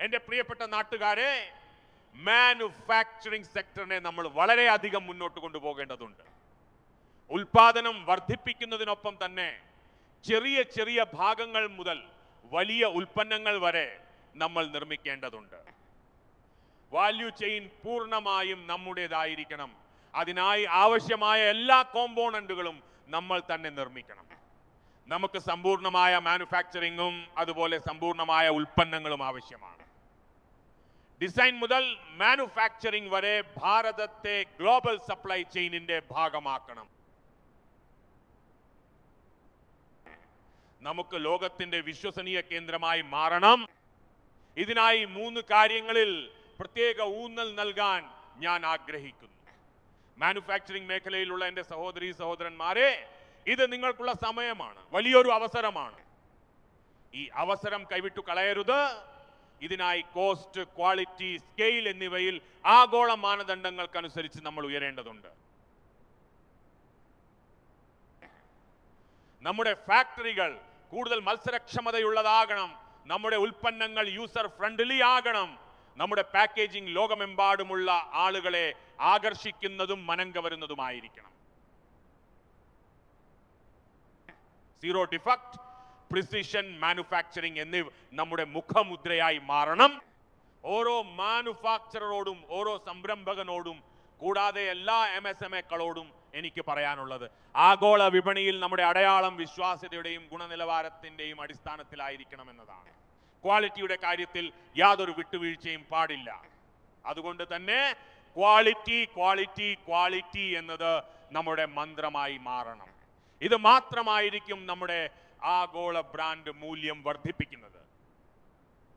എൻ്റെ പ്രിയപ്പെട്ട നാട്ടുകാരെ, മാനുഫാക്ചറിംഗ് സെക്ടറിനെ നമ്മൾ വളരെയധികം മുന്നോട്ട് കൊണ്ടുപോകേണ്ടതുണ്ട്. ഉൽപാദനം വർദ്ധിപ്പിക്കുന്നതിനൊപ്പം തന്നെ ചെറിയ ചെറിയ ഭാഗങ്ങൾ മുതൽ വലിയ ഉൽപ്പന്നങ്ങൾ വരെ നമ്മൾ നിർമ്മിക്കേണ്ടതുണ്ട്. വാല്യൂ ചെയിൻ പൂർണ്ണമായും നമ്മുടേതായിരിക്കണം. അതിനായി ആവശ്യമായ എല്ലാ കോമ്പോണന്റുകളും നമ്മൾ തന്നെ നിർമ്മിക്കണം. നമുക്ക് സമ്പൂർണമായ മാനുഫാക്ചറിങ്ങും അതുപോലെ സമ്പൂർണമായ ഉൽപ്പന്നങ്ങളും ആവശ്യമാണ്. ഡിസൈൻ മുതൽ മാനുഫാക്ചറിംഗ് വരെ ഭാരതത്തെ ഗ്ലോബൽ സപ്ലൈ ചെയിനിന്റെ ഭാഗമാക്കണം. നമുക്ക് ലോകത്തിന്റെ വിശ്വസനീയ കേന്ദ്രമായി മാറണം. ഇതിനായി 3 കാര്യങ്ങളിൽ പ്രത്യേക ഊന്നൽ നൽകാൻ ഞാൻ ആഗ്രഹിക്കുന്നു. മാനുഫാക്ചറിംഗ് മേഖലയിലുള്ള എൻ്റെ സഹോദരീ സഹോദരന്മാരെ, ഇത് നിങ്ങൾക്കുള്ള സമയമാണ്, വലിയൊരു അവസരമാണ്. ഈ അവസരം കൈവിട്ടു കളയരുത്. ഇതിനായി കോസ്റ്റ്, ക്വാളിറ്റി, സ്കെയിൽ എന്നിവയിൽ ആഗോള മാനദണ്ഡങ്ങൾക്കനുസരിച്ച് നമ്മൾ ഉയരേണ്ടതുണ്ട്. നമ്മുടെ ഫാക്ടറികൾ കൂടുതൽ മത്സരക്ഷമതയുള്ളതാകണം. നമ്മുടെ ഉൽപ്പന്നങ്ങൾ യൂസർ ഫ്രണ്ട്ലി ആകണം. നമ്മുടെ പാക്കേജിംഗ് ലോകമെമ്പാടുമുള്ള ആളുകളെ ആകർഷിക്കുന്നതും മനം കവരുന്നതുമായിരിക്കണം. സീറോ ഡിഫക്ട്, പ്രിസിഷൻ മാനുഫാക്ചറിംഗ് എന്നിവ നമ്മുടെ മുഖമുദ്രയായി മാറണം. ഓരോ മാനുഫാക്ചററോടും ഓരോ സംരംഭകനോടും കൂടാതെ എല്ലാ MSMEകളോടും എനിക്ക് പറയാനുള്ളത്, ആഗോള വിപണിയിൽ നമ്മുടെ അടയാളം വിശ്വാസ്യതയുടെയും ഗുണനിലവാരത്തിന്റെയും അടിസ്ഥാനത്തിലായിരിക്കണമെന്നതാണ്. ക്വാളിറ്റിയുടെ കാര്യത്തിൽ യാതൊരു വിട്ടുവീഴ്ചയും പാടില്ല. അതുകൊണ്ട് തന്നെ ക്വാളിറ്റി ക്വാളിറ്റി ക്വാളിറ്റി എന്നത് നമ്മുടെ മന്ത്രമായി മാറണം. ഇത് മാത്രമായിരിക്കും നമ്മുടെ ആഗോള ബ്രാൻഡ് മൂല്യം വർദ്ധിപ്പിക്കുന്നത്.